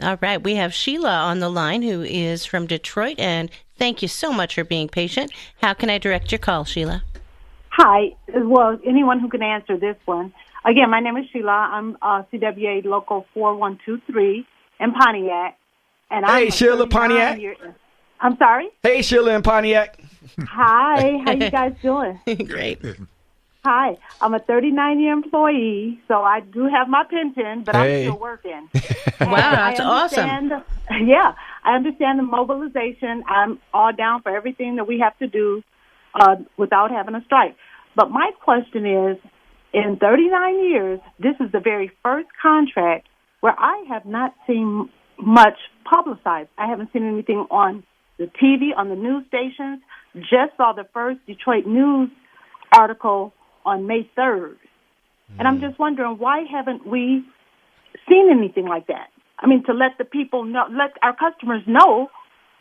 All right. We have Sheila on the line who is from Detroit, and thank you so much for being patient. How can I direct your call, Sheila? Hi. Well, anyone who can answer this one. Again, my name is Sheila. I'm CWA Local 4123 in Pontiac. And Hey, Sheila, Pontiac. I'm sorry? Hey, Sheila in Pontiac. Hi. How you guys doing? Great. Hi. I'm a 39-year employee, so I do have my pension, but I'm still working. Wow, that's awesome. Yeah, I understand the mobilization. I'm all down for everything that we have to do without having a strike. But my question is, in 39 years, this is the very first contract where I have not seen much publicized. I haven't seen anything on the TV, on the news stations. Just saw the first Detroit News article on May 3rd. And I'm just wondering, why haven't we seen anything like that? I mean, to let the people know, let our customers know,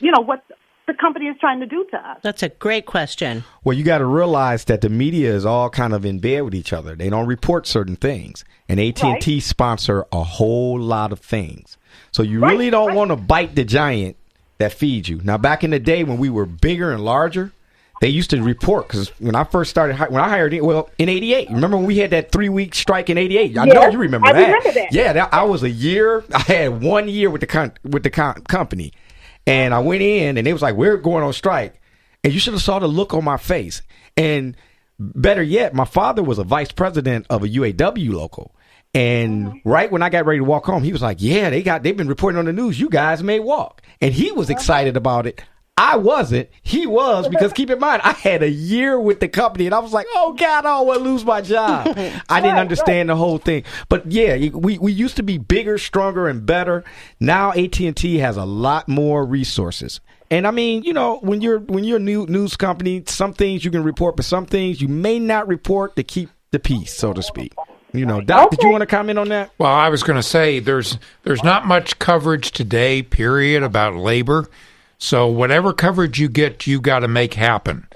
what the company is trying to do to us. That's a great question. Well, you got to realize that the media is all kind of in bed with each other. They don't report certain things. And AT&T sponsor a whole lot of things. So you really don't want to bite the giant that feeds you. Now, back in the day when we were bigger and larger, they used to report, because when I first started, when I hired, in 88, remember when we had that 3-week strike in 88? I know you remember that. I remember that. Yeah, I was a year. I had 1 year with the company. And I went in, and it was like, we're going on strike. And you should have saw the look on my face. And better yet, my father was a vice president of a UAW local. And right when I got ready to walk home, he was like, yeah, they've been reporting on the news. You guys may walk. And he was excited about it. I wasn't. He was, because keep in mind, I had a year with the company, and I was like, oh, God, I don't want to lose my job. I didn't understand the whole thing. But, yeah, we used to be bigger, stronger, and better. Now AT&T has a lot more resources. And, I mean, when you're a news company, some things you can report, but some things you may not report to keep the peace, so to speak. Doc, did you want to comment on that? Well, I was going to say there's not much coverage today, period, about labor. So whatever coverage you get, you got to make happen.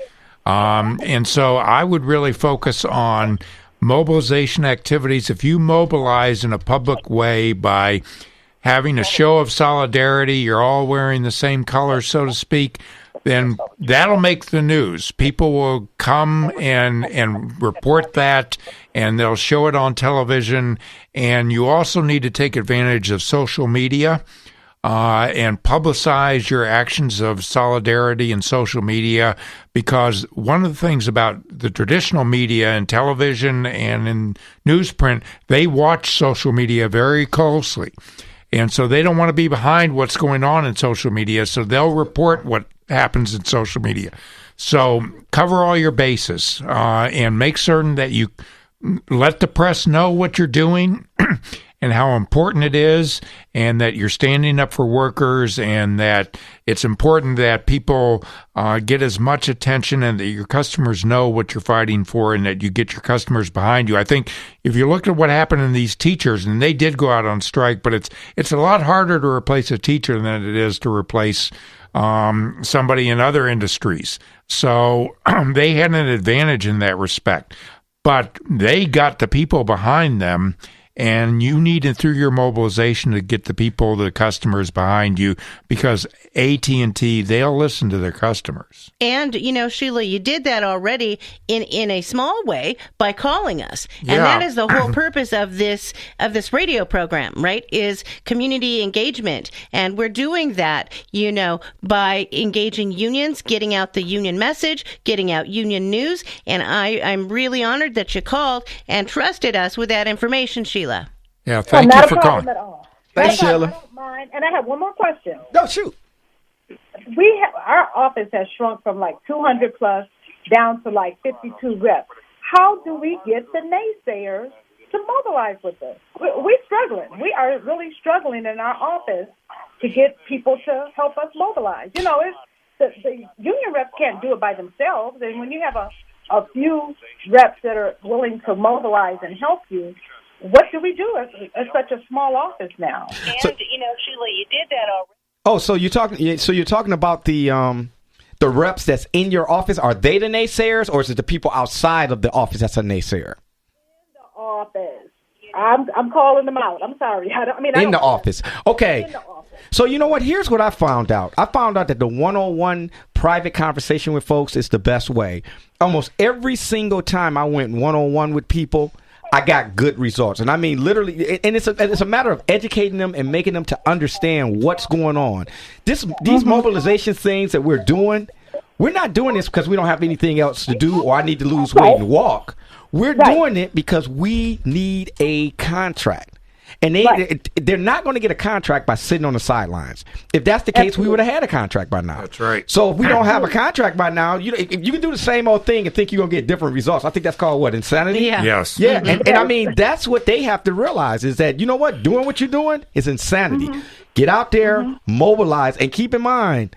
And so I would really focus on mobilization activities. If you mobilize in a public way by having a show of solidarity, you're all wearing the same color, so to speak, then that'll make the news. People will come and report that, and they'll show it on television. And you also need to take advantage of social media. And publicize your actions of solidarity in social media, because one of the things about the traditional media and television and in newsprint, they watch social media very closely. And so they don't want to be behind what's going on in social media, so they'll report what happens in social media. So cover all your bases and make certain that you let the press know what you're doing and how important it is, and that you're standing up for workers, and that it's important that people get as much attention, and that your customers know what you're fighting for, and that you get your customers behind you. I think if you look at what happened in these teachers, and they did go out on strike, but it's a lot harder to replace a teacher than it is to replace somebody in other industries. So they had an advantage in that respect, but they got the people behind them. And you need it through your mobilization to get the people, the customers behind you, because AT&T, they'll listen to their customers. And, Sheila, you did that already in a small way by calling us. And that is the whole purpose of this radio program, right, is community engagement. And we're doing that, by engaging unions, getting out the union message, getting out union news. And I'm really honored that you called and trusted us with that information, Sheila. Yeah, thank you for calling. Thanks, Sheila. I don't mind. And I have one more question. No, shoot. Our office has shrunk from like 200 plus down to like 52 reps. How do we get the naysayers to mobilize with us? We're struggling. We are really struggling in our office to get people to help us mobilize. It's the union reps can't do it by themselves. And when you have a few reps that are willing to mobilize and help you, what do we do as such a small office now? And, Sheila, you did that already. Oh, so you're talking about the reps that's in your office. Are they the naysayers, or is it the people outside of the office that's a naysayer? In the office. I'm calling them out. I'm sorry. In the office. Okay. So you know what? Here's what I found out. I found out that the one-on-one private conversation with folks is the best way. Almost every single time I went one-on-one with people, I got good results. And I mean, literally, and it's a matter of educating them and making them to understand what's going on. These mobilization things that we're doing, we're not doing this because we don't have anything else to do or I need to lose weight and walk. We're doing it because we need a contract. And they're not going to get a contract by sitting on the sidelines. If that's the case, we would have had a contract by now. That's right. So if we don't have a contract by now, you can do the same old thing and think you're going to get different results. I think that's called what, insanity? Yeah. Yes. Yeah, and I mean, that's what they have to realize is that, you know what, doing what you're doing is insanity. Get out there, mobilize, and keep in mind,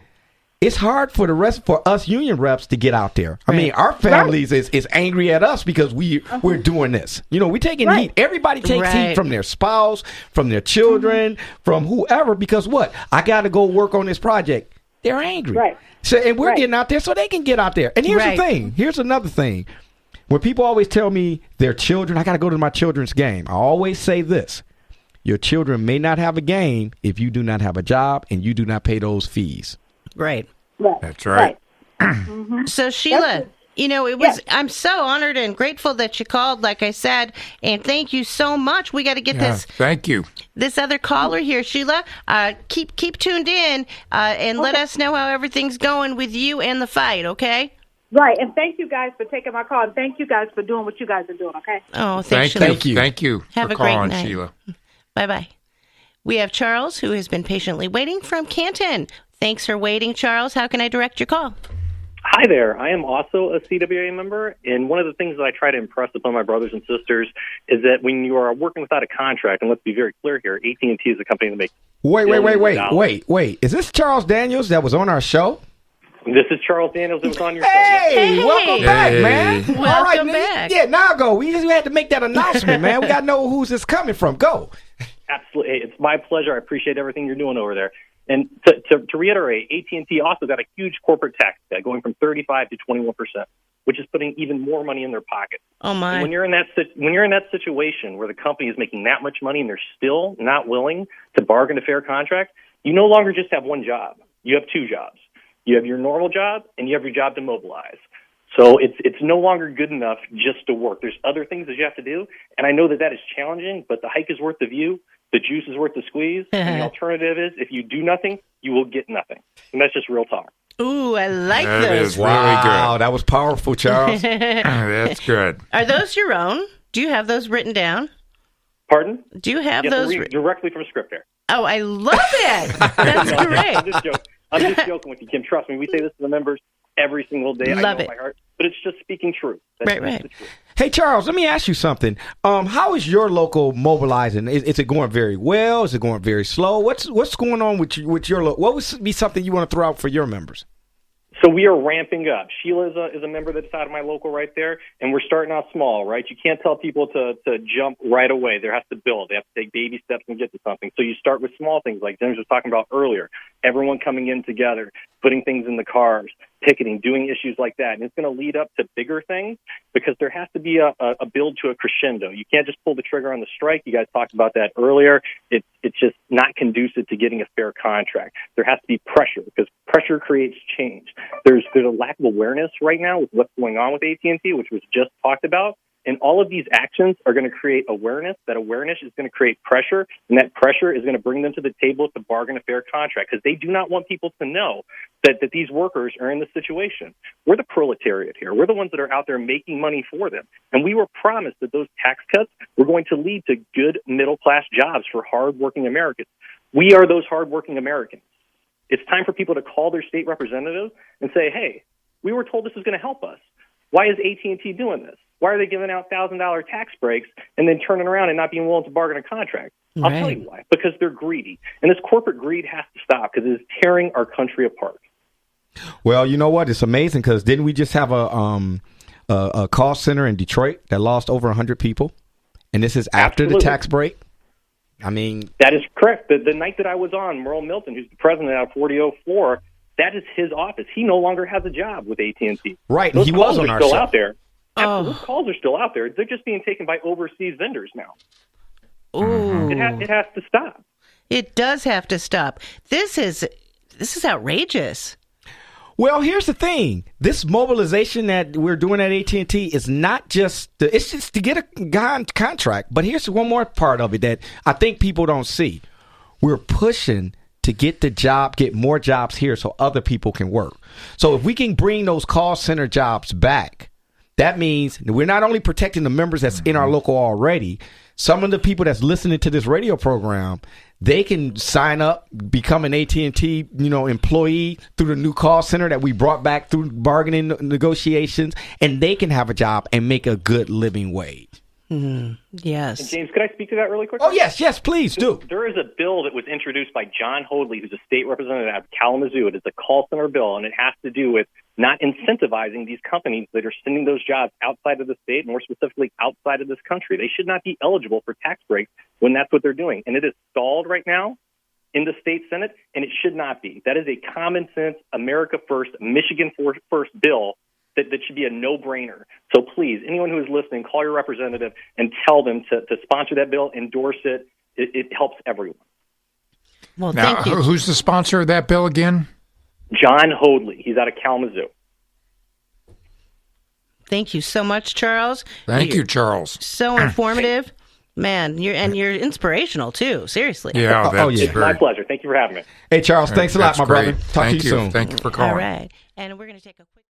it's hard for us union reps to get out there. I mean, our families is angry at us because we're doing this. You know, we're taking heat. Everybody takes heat from their spouse, from their children, from whoever, because what? I got to go work on this project. They're angry. Right. So, and we're getting out there so they can get out there. And here's the thing. Here's another thing. When people always tell me their children, I got to go to my children's game, I always say this. Your children may not have a game if you do not have a job and you do not pay those fees. Right. That's right. So, Sheila, you know, I'm so honored and grateful that you called, like I said, and thank you so much. We got to get Thank you. This other caller here, Sheila. Keep tuned in and let us know how everything's going with you and the fight, okay? Right, and thank you guys for taking my call, and thank you guys for doing what you guys are doing, okay? Oh, thank you. Thank you Have for a great calling, night. Sheila. Bye-bye. We have Charles, who has been patiently waiting from Canton. Thanks for waiting, Charles. How can I direct your call? Hi there. I am also a CWA member, and one of the things that I try to impress upon my brothers and sisters is that when you are working without a contract, and let's be very clear here, AT&T is a company that makes Wait. Is this Charles Daniels that was on our show? This is Charles Daniels that was on your show. Hey, welcome back, man. Welcome back. Yeah, now go. We had to make that announcement, man. We got to know who's this coming from. Go. Absolutely. It's my pleasure. I appreciate everything you're doing over there. And to reiterate, AT&T also got a huge corporate tax cut going from 35 to 21%, which is putting even more money in their pocket. Oh my! And when you're in that situation where the company is making that much money and they're still not willing to bargain a fair contract, you no longer just have one job. You have two jobs. You have your normal job and you have your job to mobilize. So it's no longer good enough just to work. There's other things that you have to do, and I know that is challenging, but the hike is worth the view. The juice is worth the squeeze, and the alternative is if you do nothing, you will get nothing. And that's just real talk. Ooh, I like That those. is really good. Wow, that was powerful, Charles. That's good. Are those your own? Do you have those written down? Pardon? Do you have Yes, those? directly from script there. Oh, I love it. That's great. I'm just joking with you, Kim. Trust me, we say this to the members every single day. Love I know it. by heart, but it's just speaking truth. That's Right. the truth. Hey, Charles, let me ask you something. How is your local mobilizing? Is it going very well? Is it going very slow? What's going on with your what would be something you want to throw out for your members? So we are ramping up. Sheila is a member that's out of my local right there, and we're starting out small, right? You can't tell people to jump right away. They have to build. They have to take baby steps and get to something. So you start with small things like James was talking about earlier, everyone coming in together, putting things in the cars, ticketing, doing issues like that. And it's going to lead up to bigger things because there has to be a build to a crescendo. You can't just pull the trigger on the strike. You guys talked about that earlier. It's just not conducive to getting a fair contract. There has to be pressure because pressure creates change. There's a lack of awareness right now with what's going on with AT&T, which was just talked about. And all of these actions are going to create awareness. That awareness is going to create pressure, and that pressure is going to bring them to the table to bargain a fair contract because they do not want people to know that these workers are in this situation. We're the proletariat here. We're the ones that are out there making money for them. And we were promised that those tax cuts were going to lead to good middle-class jobs for hardworking Americans. We are those hardworking Americans. It's time for people to call their state representatives and say, hey, we were told this was going to help us. Why is AT&T doing this? Why are they giving out $1,000 tax breaks and then turning around and not being willing to bargain a contract? I'll tell you why. Because they're greedy. And this corporate greed has to stop because it is tearing our country apart. Well, you know what? It's amazing because didn't we just have a call center in Detroit that lost over 100 people? And this is after the tax break? I mean... That is correct. The night that I was on, Merle Milton, who's the president of 4004, that is his office. He no longer has a job with AT&T. Right. Those he was on are our still show. Out there. Those calls are still out there. They're just being taken by overseas vendors now. Ooh. It has to stop. It does have to stop. This is outrageous. Well, here's the thing. This mobilization that we're doing at AT&T is not just it's just to get a contract. But here's one more part of it that I think people don't see. We're pushing to get more jobs here so other people can work. So if we can bring those call center jobs back, that means we're not only protecting the members that's in our local already, some of the people that's listening to this radio program, they can sign up, become an AT&T, employee through the new call center that we brought back through bargaining negotiations, and they can have a job and make a good living wage. Yes. And James, could I speak to that really quickly? Oh, yes, please do. There is a bill that was introduced by John Hoadley, who's a state representative out of Kalamazoo. It is a call center bill, and it has to do with not incentivizing these companies that are sending those jobs outside of the state, more specifically outside of this country. They should not be eligible for tax breaks when that's what they're doing. And it is stalled right now in the state Senate, and it should not be. That is a common sense, America first, Michigan first bill that should be a no-brainer. So please, anyone who is listening, call your representative and tell them to sponsor that bill, endorse it. It helps everyone. Well, now, thank you. Who's the sponsor of that bill again? John Hoadley. He's out of Kalamazoo. Thank you so much, Charles. Thank you, Charles. So informative. Man, you're inspirational too. Seriously. Yeah, that's It's my pleasure. Thank you for having me. Hey, Charles, thanks a lot, my brother. Talk to you soon. Thank you for calling. All right. And we're going to take a quick